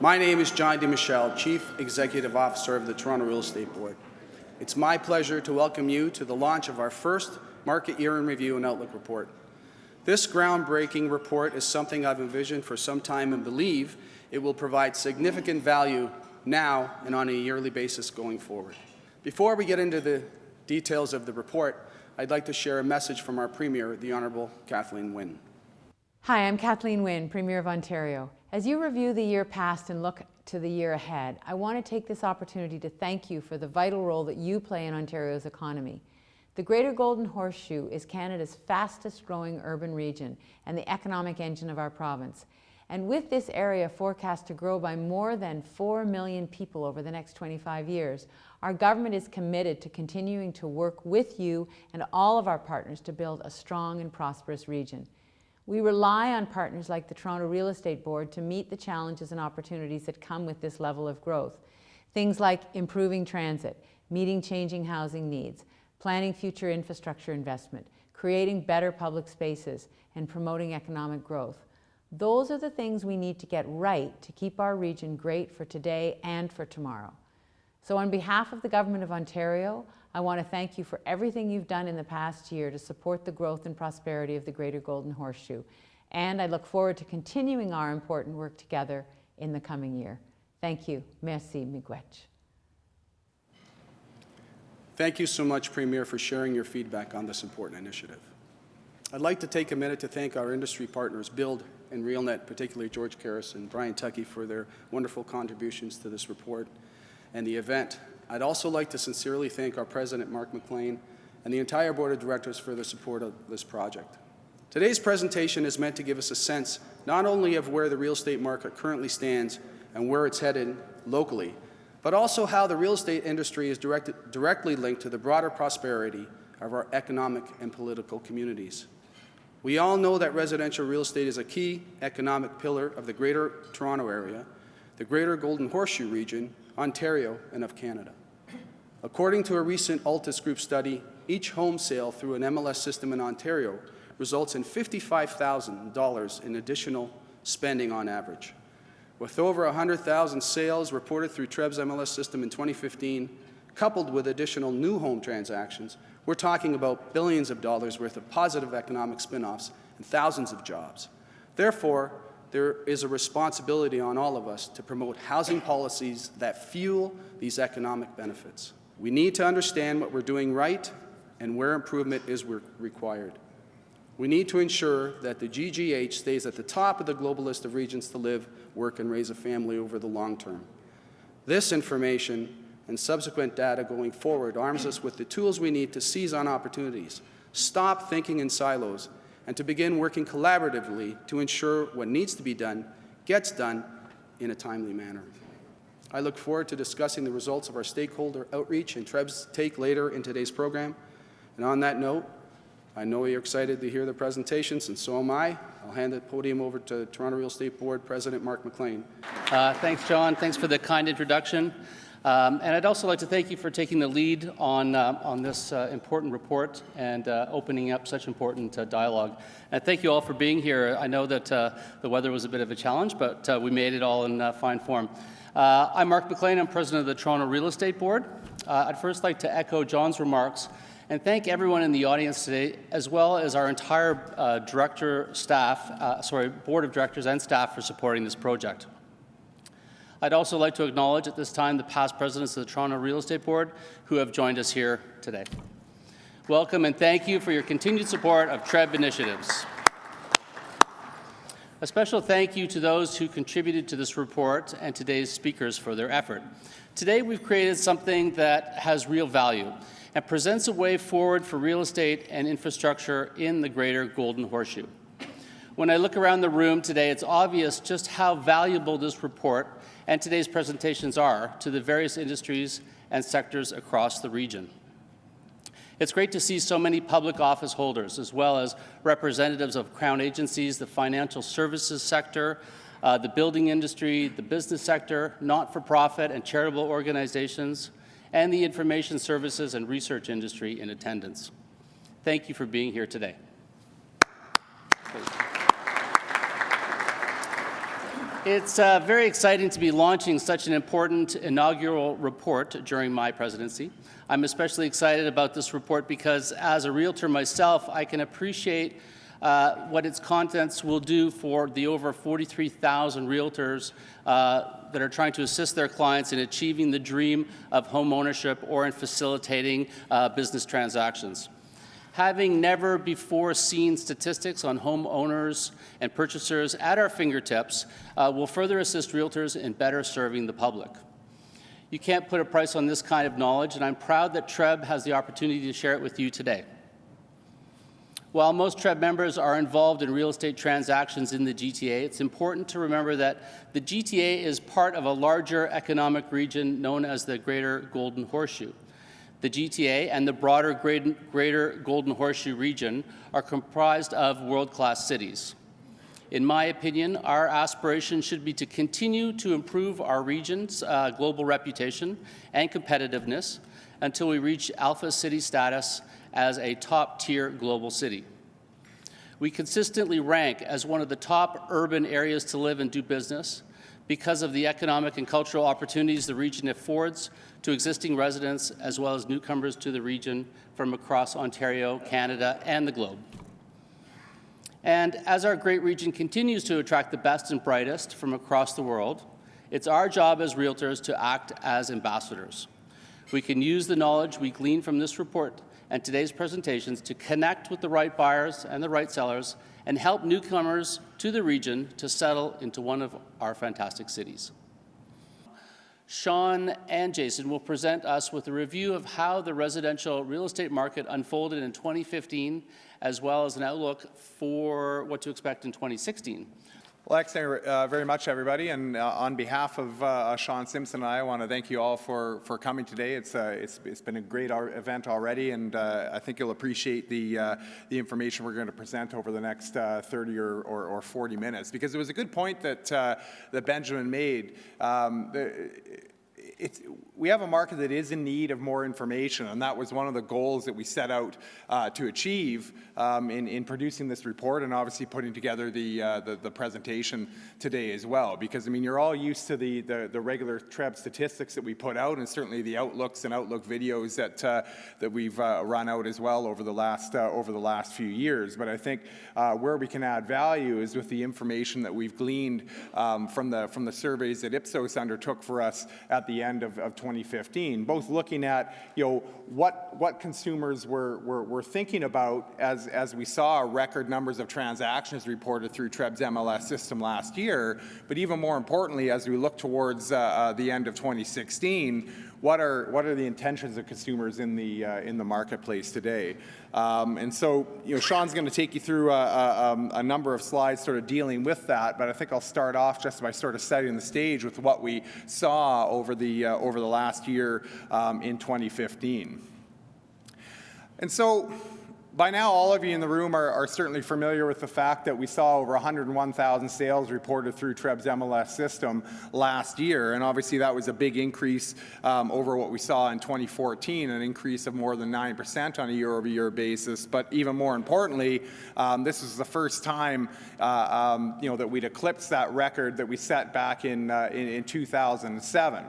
My name is John DeMichelle, Chief Executive Officer of the Toronto Real Estate Board. It's my pleasure to welcome you to the launch of our first Market Year in Review and Outlook report. This groundbreaking report is something I've envisioned for some time and believe it will provide significant value now and on a yearly basis going forward. Before we get into the details of the report, I'd like to share a message from our Premier, the Honourable Kathleen Wynne. Hi, I'm Kathleen Wynne, Premier of Ontario. As you review the year past and look to the year ahead, I want to take this opportunity to thank you for the vital role that you play in Ontario's economy. The Greater Golden Horseshoe is Canada's fastest growing urban region and the economic engine of our province. And with this area forecast to grow by more than 4 million people over the next 25 years, our government is committed to continuing to work with you and all of our partners to build a strong and prosperous region. We rely on partners like the Toronto Real Estate Board to meet the challenges and opportunities that come with this level of growth. Things like improving transit, meeting changing housing needs, planning future infrastructure investment, creating better public spaces, and promoting economic growth. Those are the things we need to get right to keep our region great for today and for tomorrow. So on behalf of the Government of Ontario, I want to thank you for everything you've done in the past year to support the growth and prosperity of the Greater Golden Horseshoe. And I look forward to continuing our important work together in the coming year. Thank you. Merci, miigwech. Thank you so much, Premier, for sharing your feedback on this important initiative. I'd like to take a minute to thank our industry partners, Build and RealNet, particularly George Karras and Brian Tuckey, for their wonderful contributions to this report and the event. I'd also like to sincerely thank our President, Mark McLean, and the entire Board of Directors for the support of this project. Today's presentation is meant to give us a sense not only of where the real estate market currently stands and where it's headed locally, but also how the real estate industry is directly linked to the broader prosperity of our economic and political communities. We all know that residential real estate is a key economic pillar of the Greater Toronto Area, the Greater Golden Horseshoe region, Ontario, and of Canada. According to a recent Altus Group study, each home sale through an MLS system in Ontario results in $55,000 in additional spending on average. With over 100,000 sales reported through TREB's MLS system in 2015, coupled with additional new home transactions, we're talking about billions of dollars worth of positive economic spin-offs and thousands of jobs. Therefore, there is a responsibility on all of us to promote housing policies that fuel these economic benefits. We need to understand what we're doing right and where improvement is required. We need to ensure that the GGH stays at the top of the global list of regions to live, work, and raise a family over the long term. This information and subsequent data going forward arms us with the tools we need to seize on opportunities, stop thinking in silos, and to begin working collaboratively to ensure what needs to be done gets done in a timely manner. I look forward to discussing the results of our stakeholder outreach and TREB's take later in today's program. And on that note, I know you're excited to hear the presentations, and so am I. I'll hand the podium over to Toronto Real Estate Board President Mark McLean. Thanks, John. Thanks for the kind introduction. And I'd also like to thank you for taking the lead on this important report and opening up such important dialogue. And thank you all for being here. I know that the weather was a bit of a challenge, but we made it all in fine form. I'm Mark McLean. I'm president of the Toronto Real Estate Board. I'd first like to echo John's remarks and thank everyone in the audience today, as well as our entire board of directors and staff for supporting this project. I'd also like to acknowledge at this time the past presidents of the Toronto Real Estate Board who have joined us here today. Welcome and thank you for your continued support of TREB initiatives. A special thank you to those who contributed to this report and today's speakers for their effort. Today we've created something that has real value and presents a way forward for real estate and infrastructure in the Greater Golden Horseshoe. When I look around the room today, it's obvious just how valuable this report and today's presentations are to the various industries and sectors across the region. It's great to see so many public office holders, as well as representatives of Crown agencies, the financial services sector, the building industry, the business sector, not-for-profit and charitable organizations, and the information services and research industry in attendance. Thank you for being here today. It's very exciting to be launching such an important inaugural report during my presidency. I'm especially excited about this report because, as a realtor myself, I can appreciate what its contents will do for the over 43,000 realtors that are trying to assist their clients in achieving the dream of home ownership or in facilitating business transactions. Having never before seen statistics on homeowners and purchasers at our fingertips will further assist realtors in better serving the public. You can't put a price on this kind of knowledge, and I'm proud that TREB has the opportunity to share it with you today. While most TREB members are involved in real estate transactions in the GTA, it's important to remember that the GTA is part of a larger economic region known as the Greater Golden Horseshoe. The GTA and the broader Greater Golden Horseshoe region are comprised of world-class cities. In my opinion, our aspiration should be to continue to improve our region's global reputation and competitiveness until we reach alpha city status as a top-tier global city. We consistently rank as one of the top urban areas to live and do business because of the economic and cultural opportunities the region affords to existing residents as well as newcomers to the region from across Ontario, Canada, and the globe. And as our great region continues to attract the best and brightest from across the world, it's our job as realtors to act as ambassadors. We can use the knowledge we glean from this report and today's presentations to connect with the right buyers and the right sellers and help newcomers to the region to settle into one of our fantastic cities. Sean and Jason will present us with a review of how the residential real estate market unfolded in 2015, as well as an outlook for what to expect in 2016. Well, thanks very much, everybody. And on behalf of Sean Simpson and I want to thank you all for coming today. It's been a great event already, and I think you'll appreciate the information we're going to present over the next 30 or 40 minutes. Because it was a good point that Benjamin made. We have a market that is in need of more information, and that was one of the goals that we set out to achieve in producing this report and obviously putting together the presentation today as well. Because, I mean, you're all used to the regular TREB statistics that we put out, and certainly the outlooks and outlook videos that we've run out as well over the last few years. But I think where we can add value is with the information that we've gleaned from the surveys that Ipsos undertook for us at the end of 2015, both looking at what consumers were thinking about as we saw record numbers of transactions reported through TREB's MLS system last year, but even more importantly, as we look towards the end of 2016, what are the intentions of consumers in the marketplace today? And so, Sean's going to take you through a number of slides sort of dealing with that, but I think I'll start off just by sort of setting the stage with what we saw over the last year in 2015. And so, by now, all of you in the room are certainly familiar with the fact that we saw over 101,000 sales reported through TREB's MLS system last year. And obviously, that was a big increase over what we saw in 2014, an increase of more than 9% on a year-over-year basis. But even more importantly, this is the first time that we'd eclipsed that record that we set back in 2007.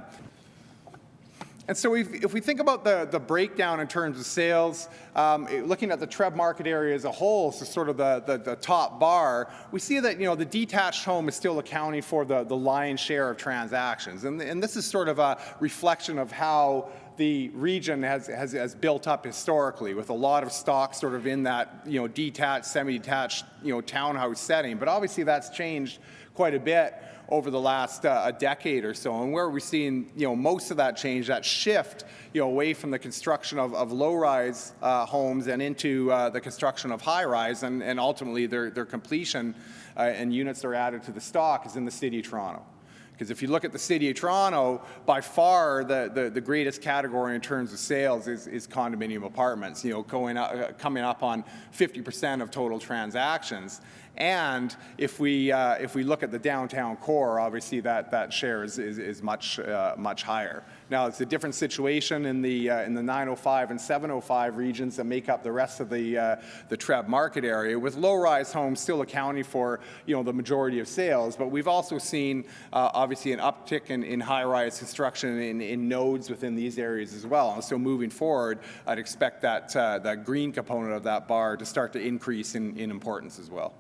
And so if we think about the breakdown in terms of sales, looking at the TREB market area as a whole, so sort of the top bar, we see that the detached home is still accounting for the lion's share of transactions. And this is sort of a reflection of how the region has built up historically, with a lot of stock sort of in that detached, semi-detached townhouse setting. But obviously that's changed quite a bit over the last a decade or so, and where we're seeing most of that change, that shift away from the construction of low-rise homes and into the construction of high-rise, and ultimately their completion and units that are added to the stock is in the City of Toronto. Because if you look at the City of Toronto, by far the greatest category in terms of sales is condominium apartments, coming up on 50% of total transactions. And if we look at the downtown core, obviously that share is much higher. Now, it's a different situation in the 905 and 705 regions that make up the rest of the TREB market area, with low-rise homes still accounting for, the majority of sales. But we've also seen, obviously, an uptick in high-rise construction in nodes within these areas as well. And so moving forward, I'd expect that green component of that bar to start to increase in importance as well.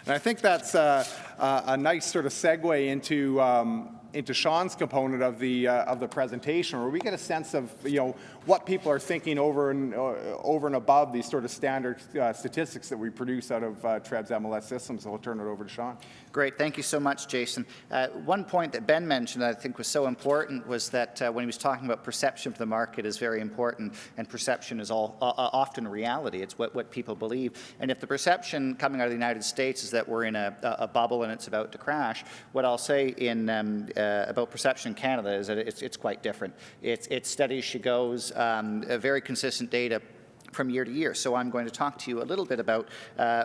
And I think that's a nice sort of segue into Sean's component of the presentation, where we get a sense of what people are thinking over and above these sort of standard statistics that we produce out of TREB's MLS systems. So I'll turn it over to Sean. Great, thank you so much, Jason. One point that Ben mentioned that I think was so important was that when he was talking about perception of the market is very important, and perception is often reality. It's what people believe. And if the perception coming out of the United States is that we're in a bubble and it's about to crash, what I'll say about perception in Canada is that it's quite different. It's steady as she goes, a very consistent data from year to year. So I'm going to talk to you a little bit about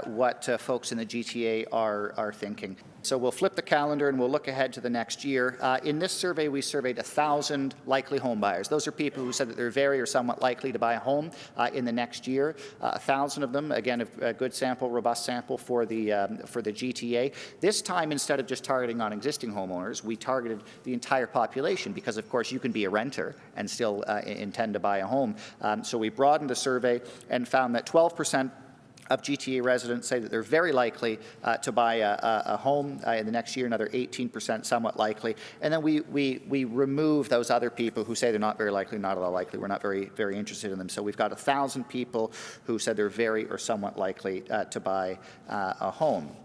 what folks in the GTA are thinking. So we'll flip the calendar and we'll look ahead to the next year. In this survey, we surveyed 1,000 likely home buyers. Those are people who said that they're very or somewhat likely to buy a home in the next year. 1,000 of them, again, a good sample, robust sample for the GTA. This time, instead of just targeting on existing homeowners, we targeted the entire population because, of course, you can be a renter and still intend to buy a home. So we broadened the survey and found that 12% of GTA residents say that they're very likely to buy a home in the next year, another 18% somewhat likely. And then we remove those other people who say they're not very likely, not at all likely, we're not very, very interested in them. So we've got 1,000 people who said they're very or somewhat likely to buy a home.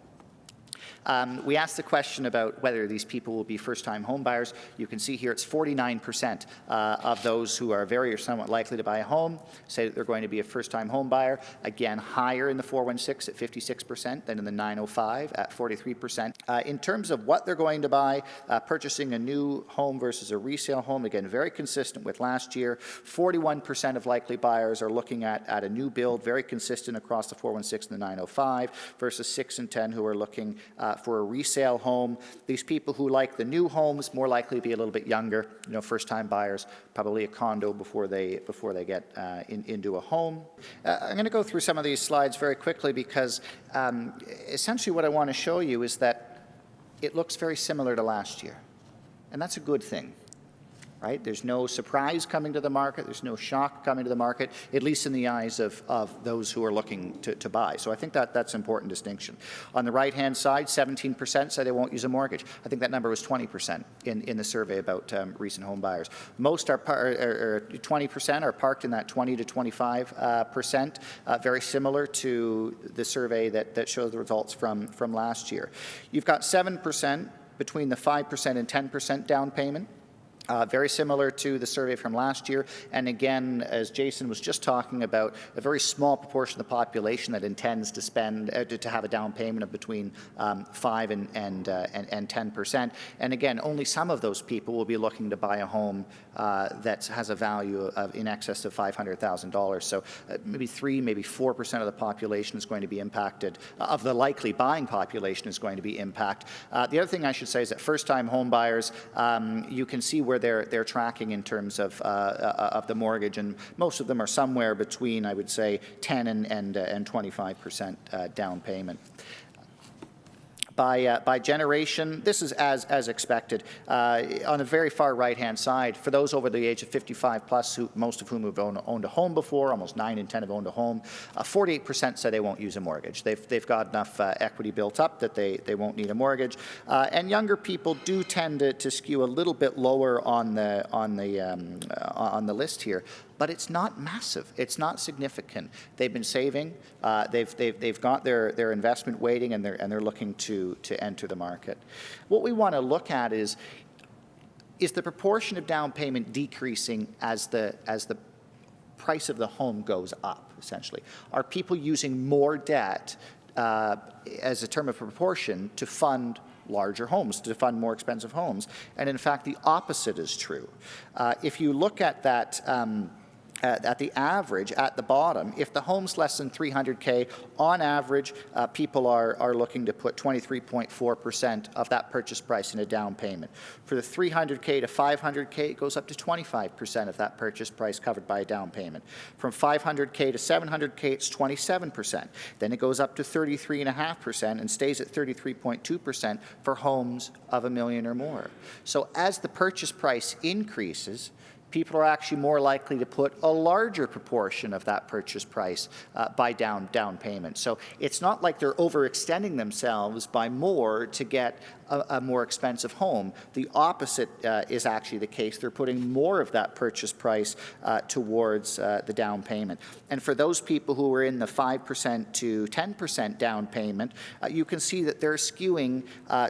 We asked the question about whether these people will be first-time home buyers. You can see here it's 49% of those who are very or somewhat likely to buy a home say that they're going to be a first-time home buyer. Again, higher in the 416 at 56% than in the 905 at 43%. In terms of what they're going to buy, purchasing a new home versus a resale home, again, very consistent with last year. 41% of likely buyers are looking at a new build, very consistent across the 416 and the 905, versus 6 and 10 who are looking for a resale home. These people who like the new homes more likely to be a little bit younger, first-time buyers, probably a condo before they get into a home. I'm going to go through some of these slides very quickly because essentially what I want to show you is that it looks very similar to last year, and that's a good thing. Right? There's no surprise coming to the market. There's no shock coming to the market, at least in the eyes of those who are looking to buy. So I think that's an important distinction. On the right-hand side, 17% say they won't use a mortgage. I think that number was 20% in the survey about recent home buyers. Most are 20% are parked in that 20 to 25%, very similar to the survey that shows the results from last year. You've got 7% between the 5% and 10% down payment. Very similar to the survey from last year. And again, as Jason was just talking about, a very small proportion of the population that intends to spend, to have a down payment of between 5 and 10%. And again, only some of those people will be looking to buy a home that has a value of in excess of $500,000. So maybe 3, maybe 4% of the population is going to be impacted, of the likely buying population is going to be impacted. The other thing I should say is that first-time home buyers, you can see where they're tracking in terms of the mortgage, and most of them are somewhere between, I would say, 10 and 25% down payment. By generation, this is as expected. On the very far right-hand side, for those over the age of 55 plus, most of whom have owned a home before, almost 9 in 10 have owned a home, 48% say they won't use a mortgage. They've got enough equity built up that they won't need a mortgage. And younger people do tend to skew a little bit lower on the list here. But it's not massive. It's not significant. They've been saving. They've got their investment waiting, and they're looking to enter the market. What we want to look at is the proportion of down payment decreasing as the price of the home goes up, essentially? Are people using more debt as a term of proportion to fund larger homes, to fund more expensive homes? And in fact, the opposite is true. If you look at that at the average, at the bottom, if the home's less than 300K, on average, people are looking to put 23.4% of that purchase price in a down payment. For the 300K to 500K, it goes up to 25% of that purchase price covered by a down payment. From 500K to 700K, it's 27%. Then it goes up to 33.5% and stays at 33.2% for homes of $1 million or more. So as the purchase price increases, people are actually more likely to put a larger proportion of that purchase price by down payment. So it's not like they're overextending themselves by more to get a more expensive home. The opposite is actually the case. They're putting more of that purchase price towards the down payment. And for those people who are in the 5% to 10% down payment, you can see that they're skewing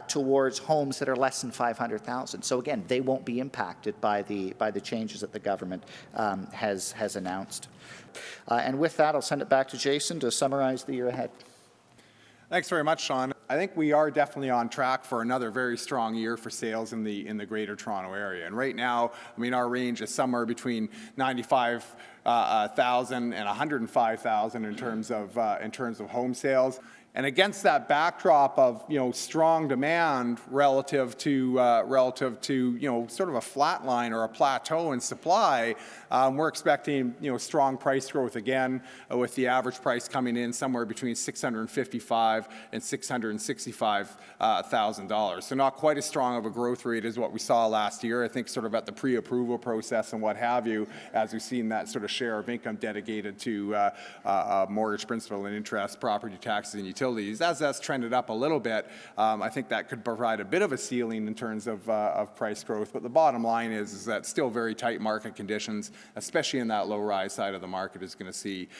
towards homes that are less than $500,000. So again, they won't be impacted by the changes that the government has announced. And with that, I'll send it back to Jason to summarize the year ahead. Thanks very much, Sean. I think we are definitely on track for another very strong year for sales in the Greater Toronto Area. And right now, I mean, our range is somewhere between 95,000 and 105,000 in terms of home sales. And against that backdrop of strong demand relative to sort of a flat line or a plateau in supply, we're expecting strong price growth again, with the average price coming in somewhere between $655,000 and $665,000. So not quite as strong of a growth rate as what we saw last year. I think sort of at the pre-approval process and what have you, as we've seen that sort of share of income dedicated to mortgage principal and interest, property taxes, and utilities. As that's trended up a little bit, I think that could provide a bit of a ceiling in terms of price growth. But the bottom line is that still very tight market conditions, especially in that low-rise side of the market, is going to see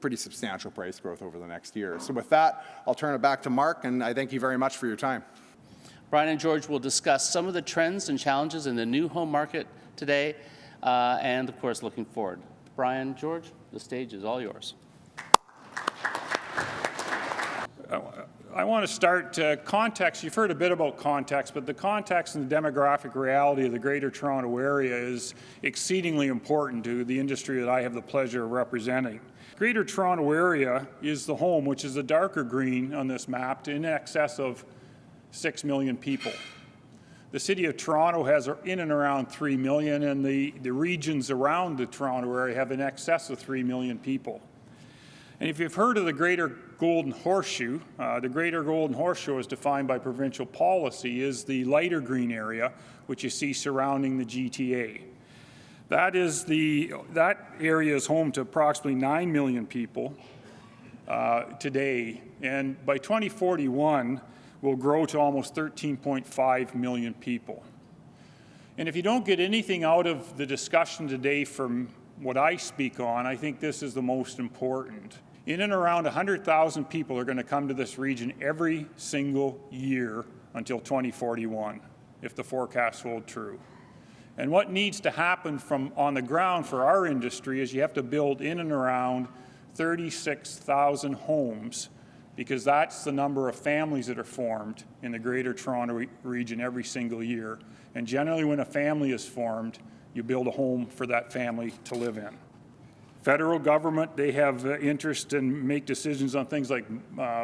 pretty substantial price growth over the next year. So with that, I'll turn it back to Mark, and I thank you very much for your time. Brian and George will discuss some of the trends and challenges in the new home market today, and of course, looking forward. Brian, George, the stage is all yours. I want to start context. You've heard a bit about context, but the context and the demographic reality of the Greater Toronto Area is exceedingly important to the industry that I have the pleasure of representing. Greater Toronto Area is the home, which is the darker green on this map, to in excess of 6 million people. The City of Toronto has in and around 3 million, and the regions around the Toronto area have in excess of 3 million people. And if you've heard of the Greater Golden Horseshoe, the Greater Golden Horseshoe, as defined by provincial policy, is the lighter green area, which you see surrounding the GTA. That area is home to approximately 9 million people today, and by 2041 will grow to almost 13.5 million people. And if you don't get anything out of the discussion today from what I speak on, I think this is the most important. In and around 100,000 people are going to come to this region every single year until 2041, if the forecasts hold true. And what needs to happen from on the ground for our industry is you have to build in and around 36,000 homes, because that's the number of families that are formed in the Greater Toronto region every single year. And generally when a family is formed, you build a home for that family to live in. Federal government, they have interest and make decisions on things like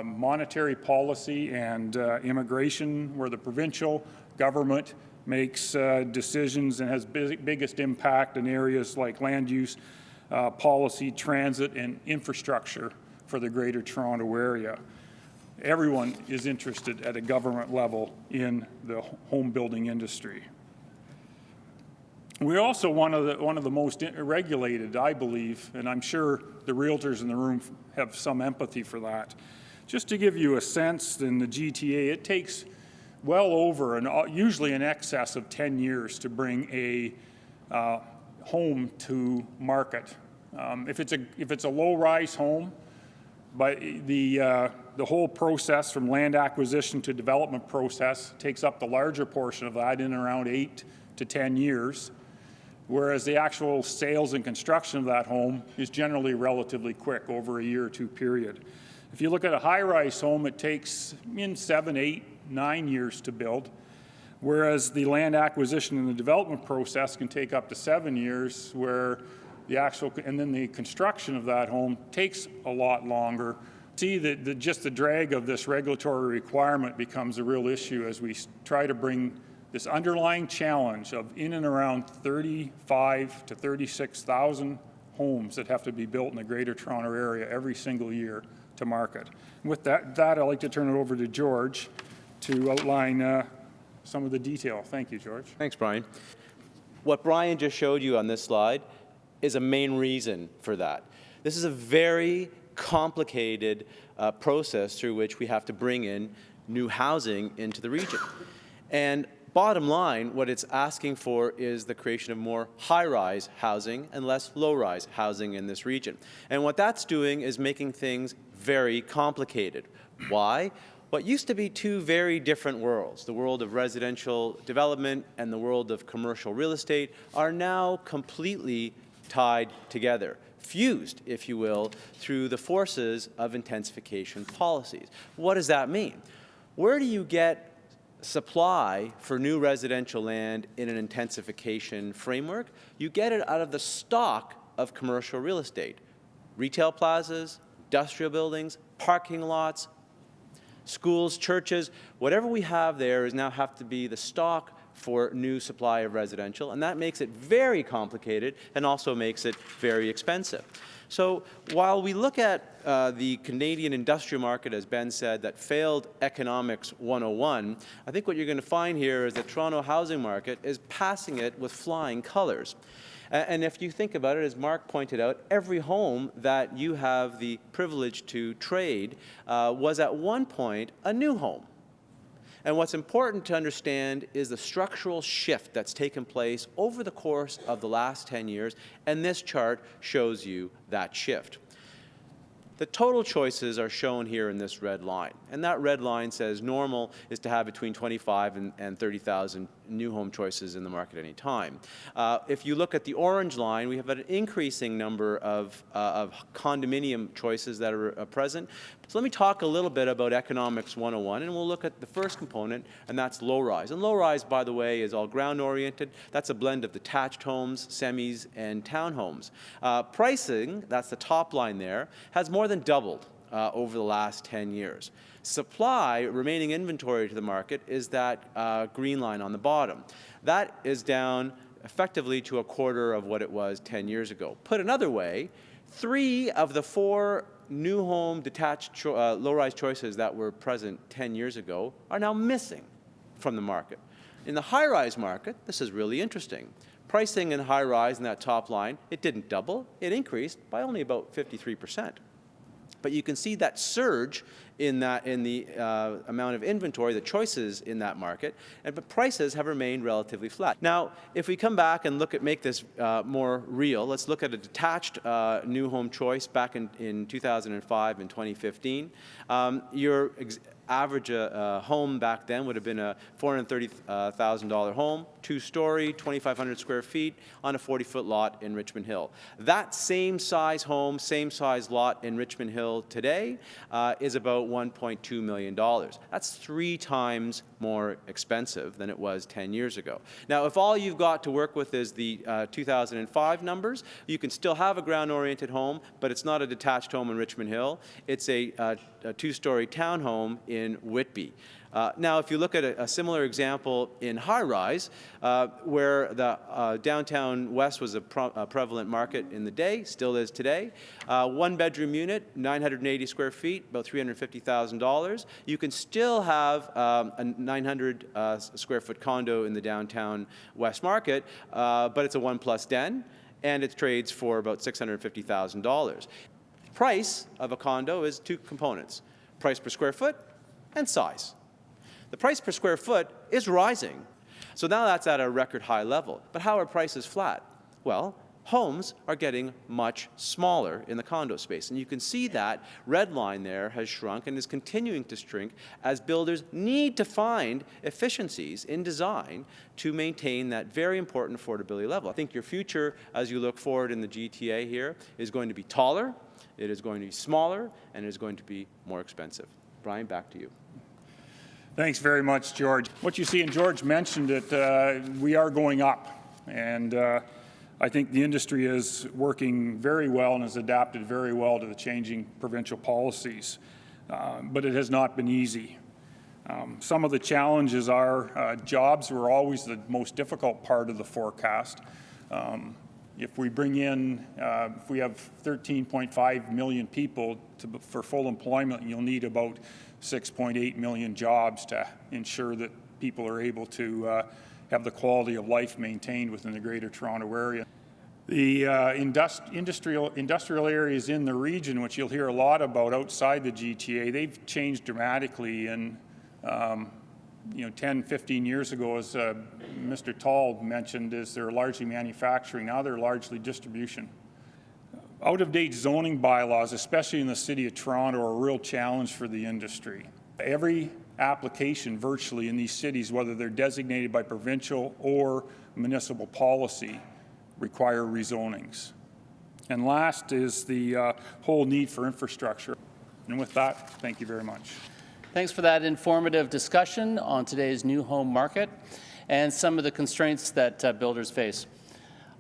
monetary policy and immigration, where the provincial government makes decisions and has biggest impact in areas like land use, policy, transit, and infrastructure for the Greater Toronto Area. Everyone is interested at a government level in the home building industry. We're also one of the most regulated, I believe, and I'm sure the realtors in the room have some empathy for that. Just to give you a sense, in the GTA, it takes well over and usually in excess of 10 years to bring a home to market. If it's a low-rise home, but the whole process from land acquisition to development process takes up the larger portion of that in around 8 to 10 years. Whereas the actual sales and construction of that home is generally relatively quick, over a year or two period. If you look at a high-rise home, it takes 7, 8, 9 years to build, whereas the land acquisition and the development process can take up to 7 years, where and then the construction of that home takes a lot longer. See that just the drag of this regulatory requirement becomes a real issue as we try to bring this underlying challenge of in and around 35 to 36,000 homes that have to be built in the Greater Toronto Area every single year to market. And with that, I'd like to turn it over to George to outline some of the detail. Thank you, George. Thanks, Brian. What Brian just showed you on this slide is a main reason for that. This is a very complicated process through which we have to bring in new housing into the region. And bottom line, what it's asking for is the creation of more high-rise housing and less low-rise housing in this region. And what that's doing is making things very complicated. Why? What used to be two very different worlds, the world of residential development and the world of commercial real estate, are now completely tied together, fused, if you will, through the forces of intensification policies. What does that mean? Where do you get supply for new residential land in an intensification framework? You get it out of the stock of commercial real estate, retail plazas, industrial buildings, parking lots, schools, churches, whatever we have there is now have to be the stock for new supply of residential, and that makes it very complicated and also makes it very expensive. So while we look at the Canadian industrial market, as Ben said, that failed Economics 101, I think what you're going to find here is the Toronto housing market is passing it with flying colors. And if you think about it, as Mark pointed out, every home that you have the privilege to trade was at one point a new home. And what's important to understand is the structural shift that's taken place over the course of the last 10 years, and this chart shows you that shift. The total choices are shown here in this red line, and that red line says normal is to have between 25 and 30,000 new home choices in the market at any time. If you look at the orange line, we have an increasing number of condominium choices that are present. So let me talk a little bit about Economics 101, and we'll look at the first component, and that's low-rise. And low-rise, by the way, is all ground-oriented. That's a blend of detached homes, semis, and townhomes. Pricing, that's the top line there, has more than doubled over the last 10 years. Supply, remaining inventory to the market, is that green line on the bottom. That is down effectively to a quarter of what it was 10 years ago. Put another way, 3 of the 4 new home detached low-rise choices that were present 10 years ago are now missing from the market. In the high-rise market, this is really interesting. Pricing in high-rise in that top line, it didn't double, it increased by only about 53%. But you can see that surge in the amount of inventory, the choices in that market, but prices have remained relatively flat. Now, if we come back and make this more real, let's look at a detached new home choice back in 2005 and 2015. Your average home back then would have been a $430,000 home, 2-story, 2,500 square feet on a 40-foot lot in Richmond Hill. That same size home, same size lot in Richmond Hill today is about $1.2 million. That's 3 times more expensive than it was 10 years ago. Now, if all you've got to work with is the 2005 numbers, you can still have a ground-oriented home, but it's not a detached home in Richmond Hill. It's a 2-story townhome in Whitby. Now, if you look at a similar example in high-rise, where the downtown west was a prevalent market in the day, still is today, 1-bedroom unit, 980 square feet, about $350,000. You can still have a 900 square foot condo in the downtown west market, but it's a 1+ den, and it trades for about $650,000. Price of a condo is 2 components: price per square foot and size. The price per square foot is rising. So now that's at a record high level. But how are prices flat? Well, homes are getting much smaller in the condo space. And you can see that red line there has shrunk and is continuing to shrink as builders need to find efficiencies in design to maintain that very important affordability level. I think your future, as you look forward in the GTA here, is going to be taller, it is going to be smaller, and it is going to be more expensive. Brian, back to you. Thanks very much, George. What you see, and George mentioned it, we are going up. And I think the industry is working very well and has adapted very well to the changing provincial policies, but it has not been easy. Some of the challenges are jobs were always the most difficult part of the forecast. If we bring in, if we have 13.5 million people for full employment, you'll need about 6.8 million jobs to ensure that people are able to have the quality of life maintained within the Greater Toronto Area. The industrial areas in the region, which you'll hear a lot about outside the GTA, they've changed dramatically in 10, 15 years ago, as Mr. Tall mentioned, is they're largely manufacturing. Now they're largely distribution. Out-of-date zoning bylaws, especially in the City of Toronto, are a real challenge for the industry. Every application virtually in these cities, whether they're designated by provincial or municipal policy, require rezonings. And last is the whole need for infrastructure. And with that, thank you very much. Thanks for that informative discussion on today's new home market and some of the constraints that builders face.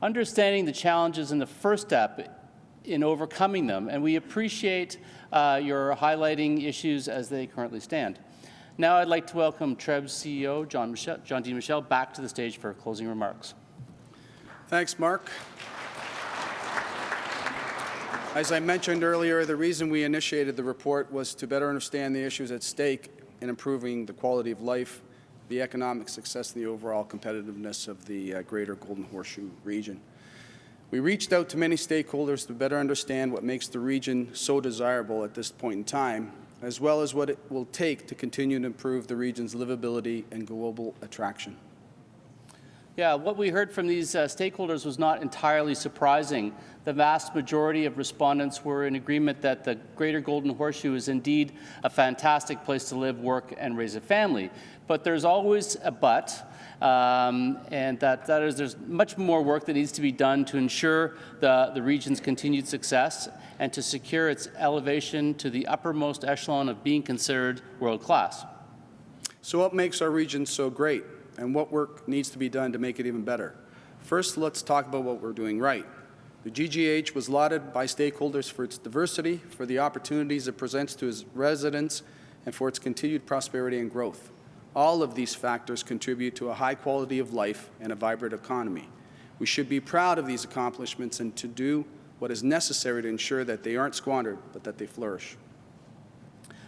Understanding the challenges in the first step in overcoming them, and we appreciate your highlighting issues as they currently stand. Now I'd like to welcome TREB's CEO, John D. Michel, back to the stage for closing remarks. Thanks, Mark. As I mentioned earlier, the reason we initiated the report was to better understand the issues at stake in improving the quality of life, the economic success, and the overall competitiveness of the Greater Golden Horseshoe region. We reached out to many stakeholders to better understand what makes the region so desirable at this point in time, as well as what it will take to continue to improve the region's livability and global attraction. Yeah, what we heard from these stakeholders was not entirely surprising. The vast majority of respondents were in agreement that the Greater Golden Horseshoe is indeed a fantastic place to live, work, and raise a family. But there's always a but, and there's much more work that needs to be done to ensure the region's continued success and to secure its elevation to the uppermost echelon of being considered world-class. So what makes our region so great, and what work needs to be done to make it even better? First, let's talk about what we're doing right. The GGH was lauded by stakeholders for its diversity, for the opportunities it presents to its residents, and for its continued prosperity and growth. All of these factors contribute to a high quality of life and a vibrant economy. We should be proud of these accomplishments and to do what is necessary to ensure that they aren't squandered, but that they flourish.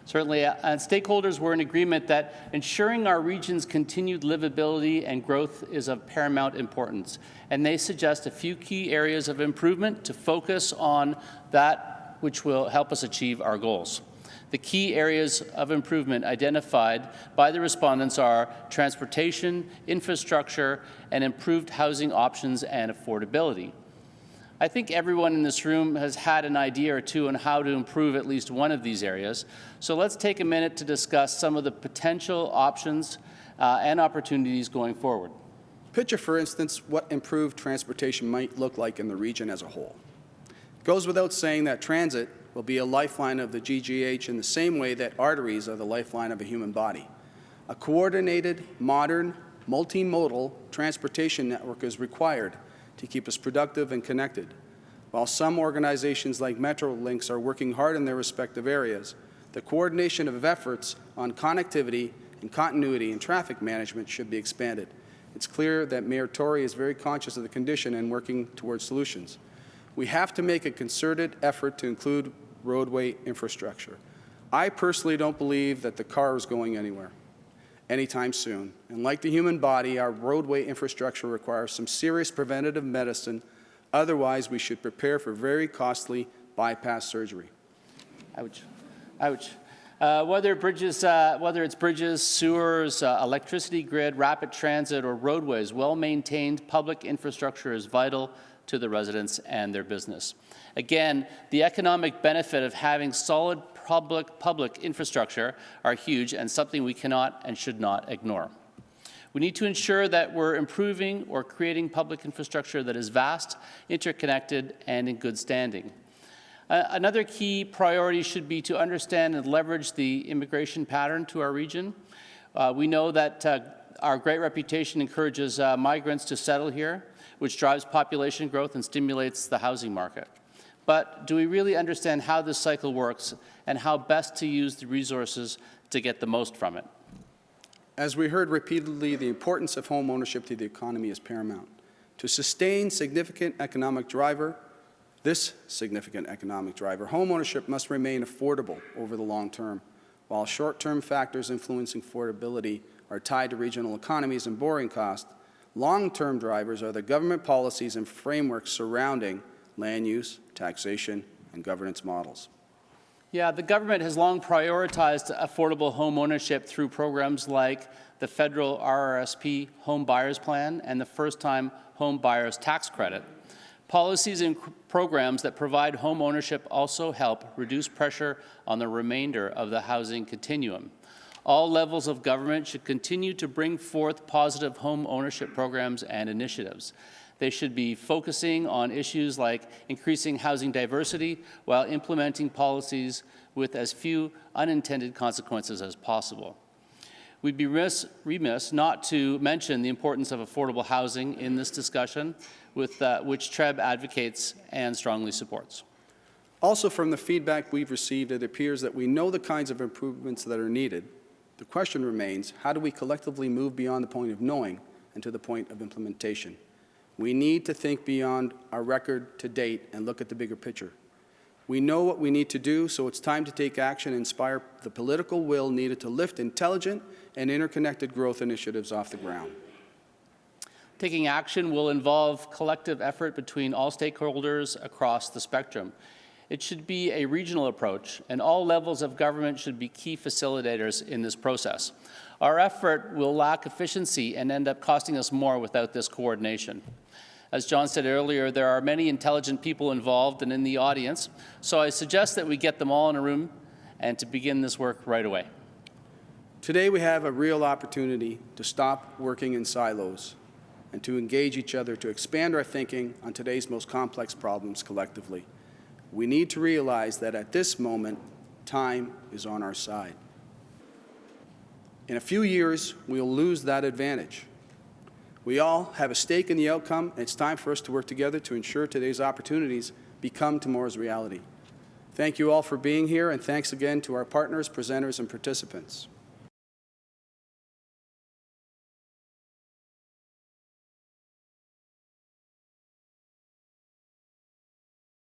Certainly, and stakeholders were in agreement that ensuring our region's continued livability and growth is of paramount importance. And they suggest a few key areas of improvement to focus on that which will help us achieve our goals. The key areas of improvement identified by the respondents are transportation, infrastructure, and improved housing options and affordability. I think everyone in this room has had an idea or two on how to improve at least one of these areas. So let's take a minute to discuss some of the potential options and opportunities going forward. Picture, for instance, what improved transportation might look like in the region as a whole. It goes without saying that transit will be a lifeline of the GGH in the same way that arteries are the lifeline of a human body. A coordinated, modern, multimodal transportation network is required to keep us productive and connected. While some organizations like Metrolinx are working hard in their respective areas, the coordination of efforts on connectivity and continuity and traffic management should be expanded. It's clear that Mayor Tory is very conscious of the condition and working towards solutions. We have to make a concerted effort to include roadway infrastructure. I personally don't believe that the car is going anywhere anytime soon. And like the human body, our roadway infrastructure requires some serious preventative medicine. Otherwise, we should prepare for very costly bypass surgery. Ouch. Ouch. Whether it's bridges, sewers, electricity grid, rapid transit, or roadways, well-maintained public infrastructure is vital to the residents and their business. Again, the economic benefit of having solid public infrastructure are huge and something we cannot and should not ignore. We need to ensure that we're improving or creating public infrastructure that is vast, interconnected, and in good standing. Another key priority should be to understand and leverage the immigration pattern to our region. We know that our great reputation encourages migrants to settle here. which drives population growth and stimulates the housing market. But do we really understand how this cycle works and how best to use the resources to get the most from it? As we heard repeatedly, the importance of home ownership to the economy is paramount. To sustain this significant economic driver, home ownership must remain affordable over the long term. While short-term factors influencing affordability are tied to regional economies and borrowing costs, long-term drivers are the government policies and frameworks surrounding land use, taxation, and governance models. Yeah, the government has long prioritized affordable home ownership through programs like the federal RRSP Home Buyers Plan and the First-Time Home Buyers Tax Credit. Policies and programs that provide home ownership also help reduce pressure on the remainder of the housing continuum. All levels of government should continue to bring forth positive home ownership programs and initiatives. They should be focusing on issues like increasing housing diversity while implementing policies with as few unintended consequences as possible. We'd be remiss not to mention the importance of affordable housing in this discussion, which TREB advocates and strongly supports. Also, from the feedback we've received, it appears that we know the kinds of improvements that are needed. The question remains, how do we collectively move beyond the point of knowing and to the point of implementation? We need to think beyond our record to date and look at the bigger picture. We know what we need to do, so it's time to take action and inspire the political will needed to lift intelligent and interconnected growth initiatives off the ground. Taking action will involve collective effort between all stakeholders across the spectrum. It should be a regional approach, and all levels of government should be key facilitators in this process. Our effort will lack efficiency and end up costing us more without this coordination. As John said earlier, there are many intelligent people involved and in the audience, so I suggest that we get them all in a room and to begin this work right away. Today we have a real opportunity to stop working in silos and to engage each other to expand our thinking on today's most complex problems collectively. We need to realize that at this moment, time is on our side. In a few years, we'll lose that advantage. We all have a stake in the outcome, and it's time for us to work together to ensure today's opportunities become tomorrow's reality. Thank you all for being here, and thanks again to our partners, presenters, and participants.